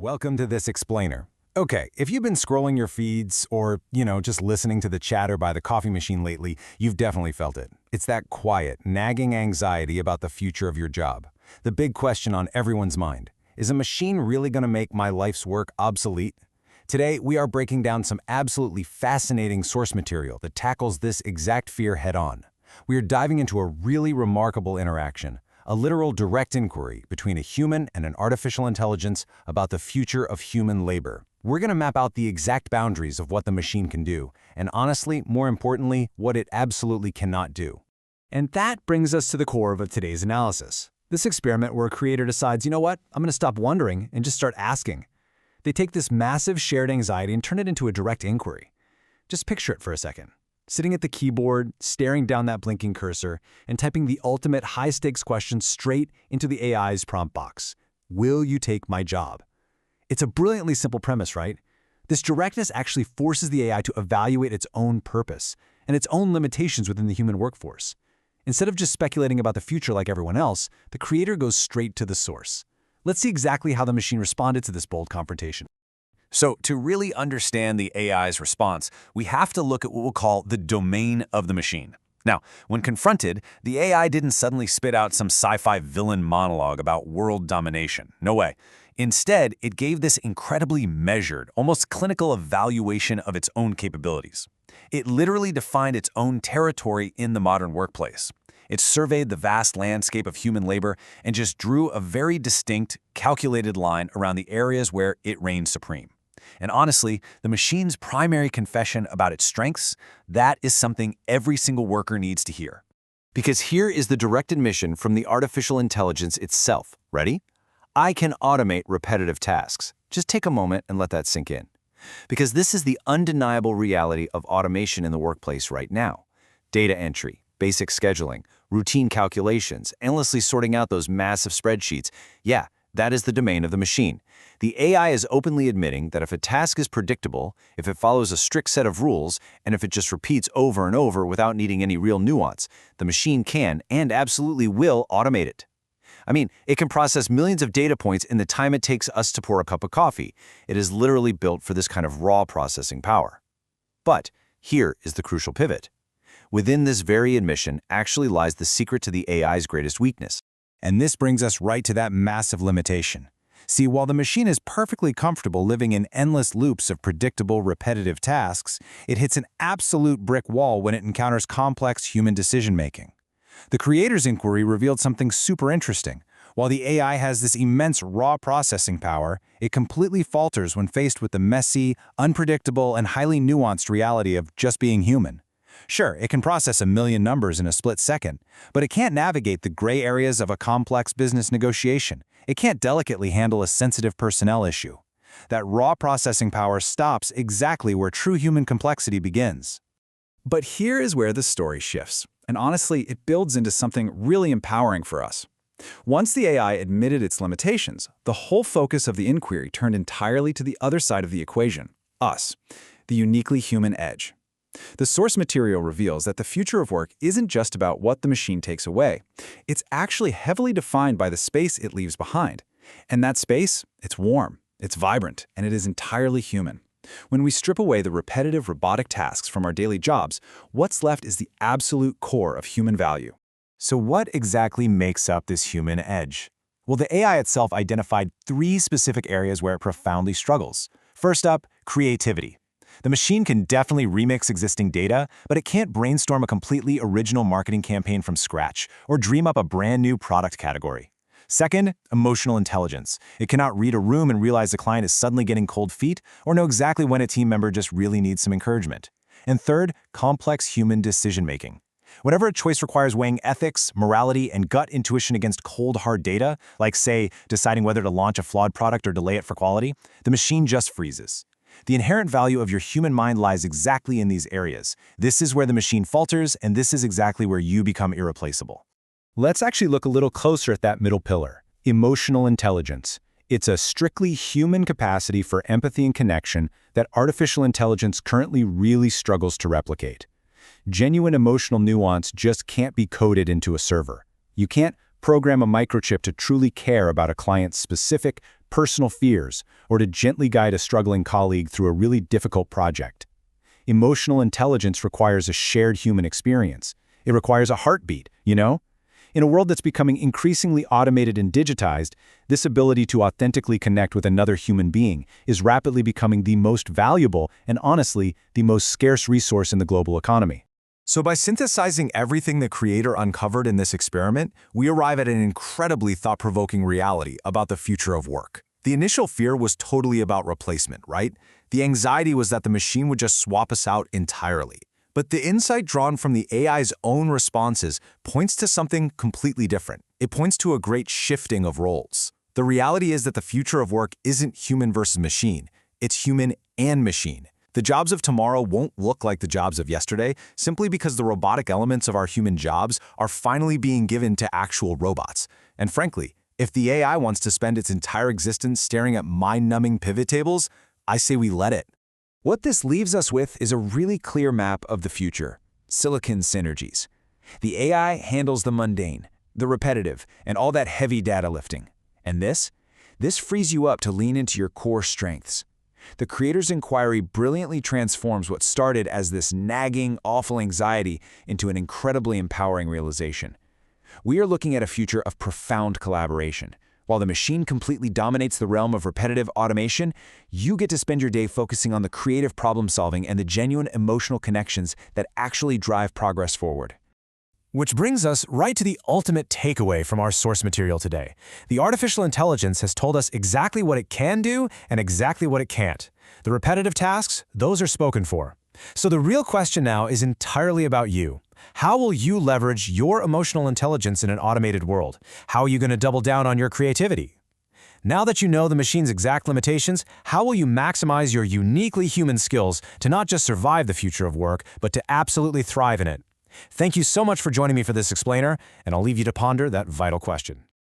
Welcome to this explainer. Okay, if you've been scrolling your feeds or, just listening to the chatter by the coffee machine lately, you've definitely felt it. It's that quiet, nagging anxiety about the future of your job. The big question on everyone's mind. Is a machine really going to make my life's work obsolete? Today, we are breaking down some absolutely fascinating source material that tackles this exact fear head-on. We are diving into a really remarkable interaction, a literal direct inquiry between a human and an artificial intelligence about the future of human labor. We're going to map out the exact boundaries of what the machine can do, and honestly, more importantly, what it absolutely cannot do. And that brings us to the core of today's analysis. This experiment where a creator decides, you know what, I'm going to stop wondering and just start asking. They take this massive shared anxiety and turn it into a direct inquiry. Just picture it for a second. Sitting at the keyboard, staring down that blinking cursor, and typing the ultimate high-stakes question straight into the AI's prompt box. Will you take my job? It's a brilliantly simple premise, right? This directness actually forces the AI to evaluate its own purpose and its own limitations within the human workforce. Instead of just speculating about the future like everyone else, the creator goes straight to the source. Let's see exactly how the machine responded to this bold confrontation. So to really understand the AI's response, we have to look at what we'll call the domain of the machine. Now, when confronted, the AI didn't suddenly spit out some sci-fi villain monologue about world domination. No way. Instead, it gave this incredibly measured, almost clinical evaluation of its own capabilities. It literally defined its own territory in the modern workplace. It surveyed the vast landscape of human labor and just drew a very distinct, calculated line around the areas where it reigned supreme. And honestly, the machine's primary confession about its strengths, that is something every single worker needs to hear. Because here is the direct admission from the artificial intelligence itself. Ready? I can automate repetitive tasks. Just take a moment and let that sink in. Because this is the undeniable reality of automation in the workplace right now. Data entry, basic scheduling, routine calculations, endlessly sorting out those massive spreadsheets. Yeah, that is the domain of the machine. The AI is openly admitting that if a task is predictable, if it follows a strict set of rules, and if it just repeats over and over without needing any real nuance, the machine can and absolutely will automate it. I mean, it can process millions of data points in the time it takes us to pour a cup of coffee. It is literally built for this kind of raw processing power. But here is the crucial pivot. Within this very admission actually lies the secret to the AI's greatest weakness. And this brings us right to that massive limitation. See, while the machine is perfectly comfortable living in endless loops of predictable, repetitive tasks, it hits an absolute brick wall when it encounters complex human decision-making. The creator's inquiry revealed something super interesting. While the AI has this immense raw processing power, it completely falters when faced with the messy, unpredictable, and highly nuanced reality of just being human. Sure, it can process a million numbers in a split second, but it can't navigate the gray areas of a complex business negotiation. It can't delicately handle a sensitive personnel issue. That raw processing power stops exactly where true human complexity begins. But here is where the story shifts, and honestly, it builds into something really empowering for us. Once the AI admitted its limitations, the whole focus of the inquiry turned entirely to the other side of the equation, us, the uniquely human edge. The source material reveals that the future of work isn't just about what the machine takes away. It's actually heavily defined by the space it leaves behind. And that space, it's warm, it's vibrant, and it is entirely human. When we strip away the repetitive robotic tasks from our daily jobs, what's left is the absolute core of human value. So what exactly makes up this human edge? Well, the AI itself identified 3 specific areas where it profoundly struggles. First up, creativity. The machine can definitely remix existing data, but it can't brainstorm a completely original marketing campaign from scratch or dream up a brand new product category. Second, emotional intelligence. It cannot read a room and realize the client is suddenly getting cold feet or know exactly when a team member just really needs some encouragement. And third, complex human decision-making. Whenever a choice requires weighing ethics, morality, and gut intuition against cold, hard data, like, say, deciding whether to launch a flawed product or delay it for quality, the machine just freezes. The inherent value of your human mind lies exactly in these areas. This is where the machine falters, and this is exactly where you become irreplaceable. Let's actually look a little closer at that middle pillar, emotional intelligence. It's a strictly human capacity for empathy and connection that artificial intelligence currently really struggles to replicate. Genuine emotional nuance just can't be coded into a server. You can't program a microchip to truly care about a client's specific, personal fears, or to gently guide a struggling colleague through a really difficult project. Emotional intelligence requires a shared human experience. It requires a heartbeat, you know? In a world that's becoming increasingly automated and digitized, this ability to authentically connect with another human being is rapidly becoming the most valuable and, honestly, the most scarce resource in the global economy. So by synthesizing everything the creator uncovered in this experiment, we arrive at an incredibly thought-provoking reality about the future of work. The initial fear was totally about replacement, right? The anxiety was that the machine would just swap us out entirely. But the insight drawn from the AI's own responses points to something completely different. It points to a great shifting of roles. The reality is that the future of work isn't human versus machine. It's human and machine. The jobs of tomorrow won't look like the jobs of yesterday simply because the robotic elements of our human jobs are finally being given to actual robots. And frankly, if the AI wants to spend its entire existence staring at mind-numbing pivot tables, I say we let it. What this leaves us with is a really clear map of the future: silicon synergies. The AI handles the mundane, the repetitive, and all that heavy data lifting. And this frees you up to lean into your core strengths. The creator's inquiry brilliantly transforms what started as this nagging, awful anxiety into an incredibly empowering realization. We are looking at a future of profound collaboration. While the machine completely dominates the realm of repetitive automation, you get to spend your day focusing on the creative problem-solving and the genuine emotional connections that actually drive progress forward. Which brings us right to the ultimate takeaway from our source material today. The artificial intelligence has told us exactly what it can do and exactly what it can't. The repetitive tasks, those are spoken for. So the real question now is entirely about you. How will you leverage your emotional intelligence in an automated world? How are you going to double down on your creativity? Now that you know the machine's exact limitations, how will you maximize your uniquely human skills to not just survive the future of work, but to absolutely thrive in it? Thank you so much for joining me for this explainer, and I'll leave you to ponder that vital question.